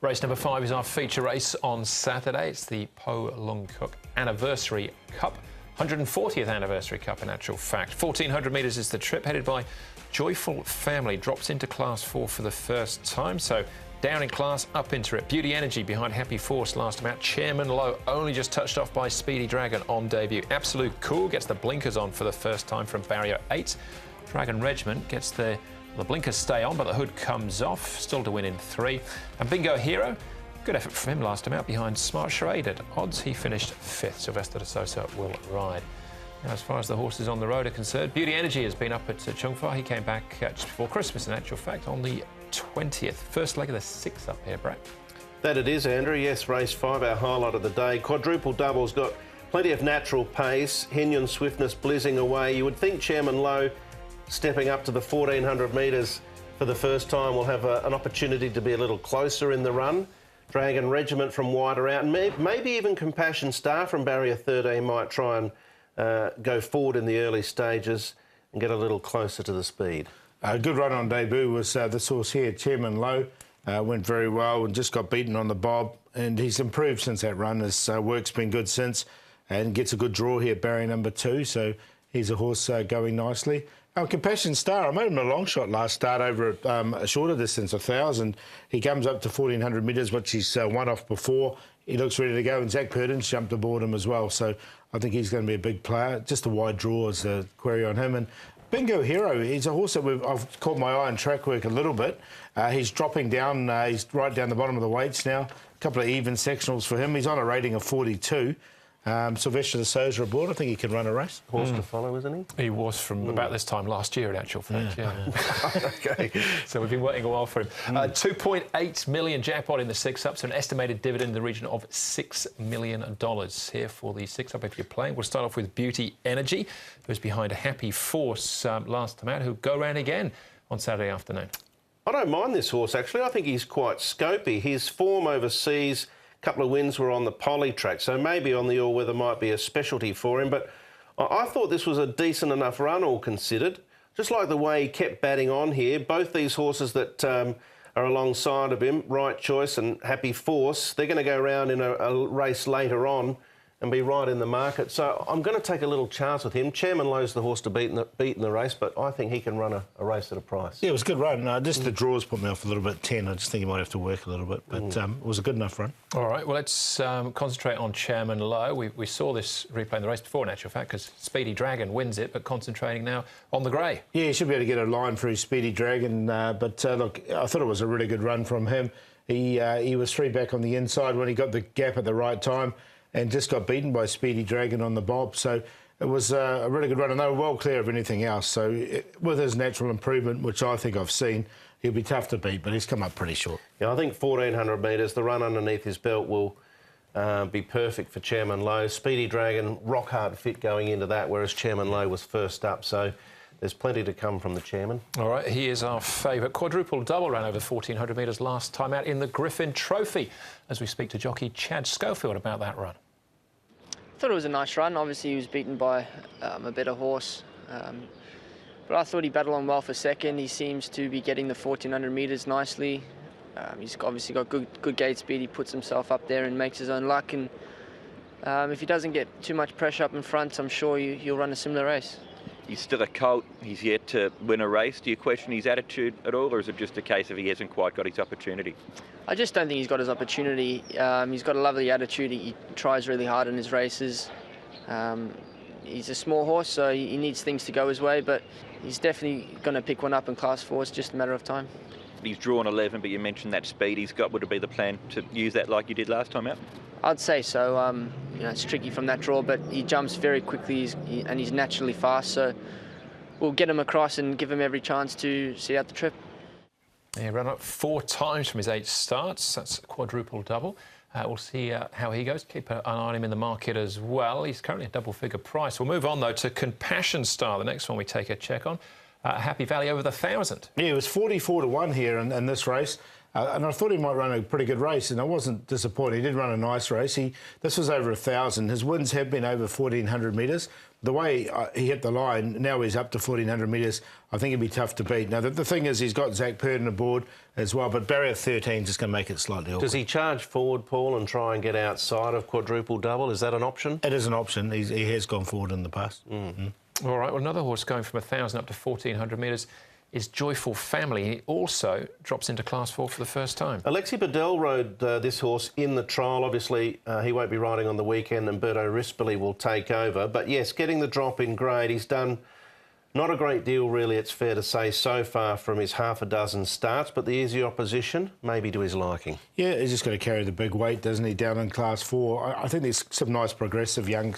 Race number 5 is our feature race on Saturday. It's the Po Lung Cook Anniversary Cup, 140th Anniversary Cup in actual fact. 1,400 metres is the trip, headed by Joyful Family. Drops into Class 4 for the first time, so down in class, up into it. Beauty Energy behind Happy Force last time out. Chairman Low only just touched off by Speedy Dragon on debut. Absolute Cool gets the blinkers on for the first time from barrier 8. Dragon Regiment gets the blinkers stay on, but the hood comes off, still to win in 3. And Bingo Hero, good effort from him last time out behind Smart Charade. At odds, he finished 5th. Sylvester de Sosa will ride. Now, as far as the horses on the road are concerned, Beauty Energy has been up at Chung Fa. He came back just before Christmas, in actual fact, on the 20th. First leg of the 6 up here, Brett. That it is, Andrew. Yes, race 5, our highlight of the day. Quadruple Double's got plenty of natural pace. Henyun Swiftness blizzing away. You would think Chairman Low, stepping up to the 1,400 metres for the first time, will have an opportunity to be a little closer in the run. Dragon Regiment from wider out, and maybe even Compassion Star from barrier 13 might try and go forward in the early stages and get a little closer to the speed. A good run on debut was this horse here, Chairman Low. Went very well and just got beaten on the bob, and he's improved since that run. His work's been good since, and gets a good draw here, barrier number 2, so he's a horse going nicely. Compassion Star, I made him a long shot last start over at a shorter distance, 1,000. He comes up to 1,400 metres, which he's won off before. He looks ready to go, and Zach Purdon's jumped aboard him as well, so I think he's going to be a big player. Just a wide draw is the query on him. And Bingo Hero, he's a horse that I've caught my eye on track work a little bit. He's dropping down, he's right down the bottom of the weights now. A couple of even sectionals for him. He's on a rating of 42. Sylvester de Sosa aboard. I think he can run a race. Horse to follow, isn't he? He was from about this time last year, in actual fact. Yeah. OK. So we've been waiting a while for him. 2.8 million jackpot in the 6-up, so an estimated dividend in the region of $6 million here for the 6-up if you're playing. We'll start off with Beauty Energy, who's behind a Happy Force last time out, who'll go round again on Saturday afternoon. I don't mind this horse, actually. I think he's quite scopy. His form overseas, couple of wins were on the poly track, so maybe on the all-weather might be a specialty for him, but I thought this was a decent enough run, all considered. Just like the way he kept batting on here. Both these horses that are alongside of him, Right Choice and Happy Force, they're going to go around in a race later on and be right in the market. So I'm going to take a little chance with him. Chairman Low's the horse to beat in the race, but I think he can run a race at a price. Yeah, it was a good run. Just the draws put me off a little bit, 10. I just think he might have to work a little bit, but it was a good enough run. All right, well, let's concentrate on Chairman Low. We saw this replay in the race before, in actual fact, because Speedy Dragon wins it, but concentrating now on the grey. Yeah, he should be able to get a line through Speedy Dragon, but look, I thought it was a really good run from him. He was 3 back on the inside when he got the gap at the right time, and just got beaten by Speedy Dragon on the bob. So it was a really good run, and they were well clear of anything else. So with his natural improvement, which I think I've seen, he'll be tough to beat, but he's come up pretty short. Yeah, I think 1,400 metres, the run underneath his belt will be perfect for Chairman Low. Speedy Dragon, rock hard fit going into that, whereas Chairman Low was first up. So there's plenty to come from the chairman. All right, he is our favourite. Quadruple double ran over 1,400 metres last time out in the Griffin Trophy, as we speak to jockey Chad Schofield about that run. I thought it was a nice run. Obviously, he was beaten by a better horse. But I thought he battled on well for second. He seems to be getting the 1,400 metres nicely. He's obviously got good gate speed. He puts himself up there and makes his own luck. And if he doesn't get too much pressure up in front, I'm sure he'll run a similar race. He's still a colt. He's yet to win a race. Do you question his attitude at all, or is it just a case of he hasn't quite got his opportunity? I just don't think he's got his opportunity. He's got a lovely attitude. He tries really hard in his races. He's a small horse, so he needs things to go his way, but he's definitely going to pick one up in Class 4. It's just a matter of time. He's drawn 11, but you mentioned that speed he's got. Would it be the plan to use that like you did last time out? I'd say so. It's tricky from that draw, but he jumps very quickly and he's naturally fast, so we'll get him across and give him every chance to see out the trip. He ran up 4 times from his 8 starts. That's a quadruple double. We'll see how he goes. Keep an eye on him in the market as well. He's currently a double-figure price. We'll move on, though, to Compassion Star, the next one we take a check on. Happy Valley over the 1,000. Yeah, it was 44 to 1 here in this race. and I thought he might run a pretty good race, and I wasn't disappointed. He did run a nice race. This was over 1,000. His wins have been over 1,400 metres. The way he hit the line, now he's up to 1,400 metres, I think it'd be tough to beat. Now, the thing is, he's got Zach Purden aboard as well, but barrier 13 is just going to make it slightly awkward. Does he charge forward, Paul, and try and get outside of quadruple double? Is that an option? It is an option. He has gone forward in the past. All right, well, another horse going from 1,000 up to 1,400 metres is Joyful Family. He also drops into Class 4 for the first time. Alexi Bedell rode this horse in the trial. Obviously, he won't be riding on the weekend, and Berto Rispoli will take over. But yes, getting the drop in grade, he's done not a great deal, really, it's fair to say, so far from his half a dozen starts, but the easy opposition may be to his liking. Yeah, he's just got to carry the big weight, doesn't he, down in Class 4. I think there's some nice progressive young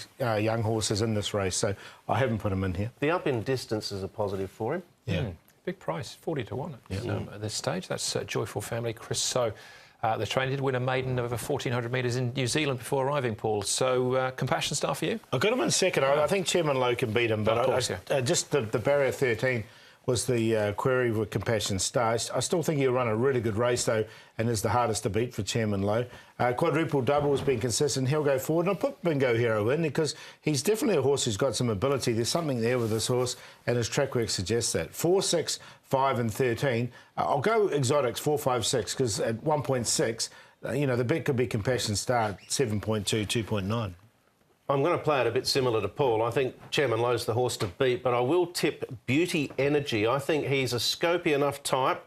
horses in this race, so I haven't put him in here. The up in distance is a positive for him. Yeah. Big price, 40 to 1 at this stage. That's Joyful Family. Chris So, the trainer, did win a maiden over 1,400 metres in New Zealand before arriving, Paul. So, Compassion Star for you? I got him in second. I think Chairman Lowe can beat him, but just the barrier 13 was the query with Compassion Star. I still think he'll run a really good race, though, and is the hardest to beat for Chairman Lowe. Quadruple double has been consistent. He'll go forward. And I put Bingo Hero in because he's definitely a horse who's got some ability. There's something there with this horse, and his track work suggests that. 4, 6, 5 and 13. I'll go exotics 4, 5, 6 because at 1.6, the bet could be Compassion Star at 7.2, 2.9. I'm going to play it a bit similar to Paul. I think Chairman Lowe's the horse to beat, but I will tip Beauty Energy. I think he's a scopy enough type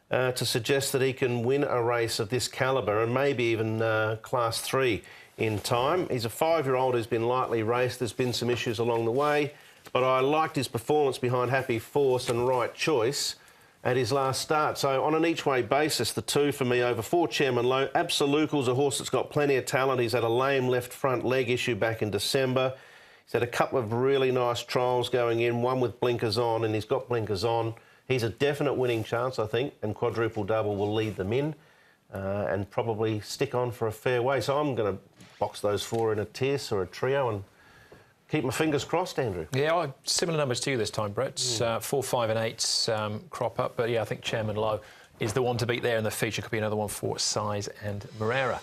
to suggest that he can win a race of this calibre and maybe even Class 3 in time. He's a 5-year-old who's been lightly raced. There's been some issues along the way, but I liked his performance behind Happy Force and Right Choice at his last start. So on an each-way basis, the 2 for me over 4 Chairman Lowe. Absolucal's a horse that's got plenty of talent. He's had a lame left front leg issue back in December. He's had a couple of really nice trials going in, one with blinkers on, and he's got blinkers on. He's a definite winning chance, I think, and quadruple double will lead them in and probably stick on for a fair way. So I'm going to box those 4 in a tierce or a trio and keep my fingers crossed, Andrew. Yeah, similar numbers to you this time, Brett. 4, 5 and 8 crop up. But, yeah, I think Chairman Lowe is the one to beat there, and the feature could be another one for Size and Moreira.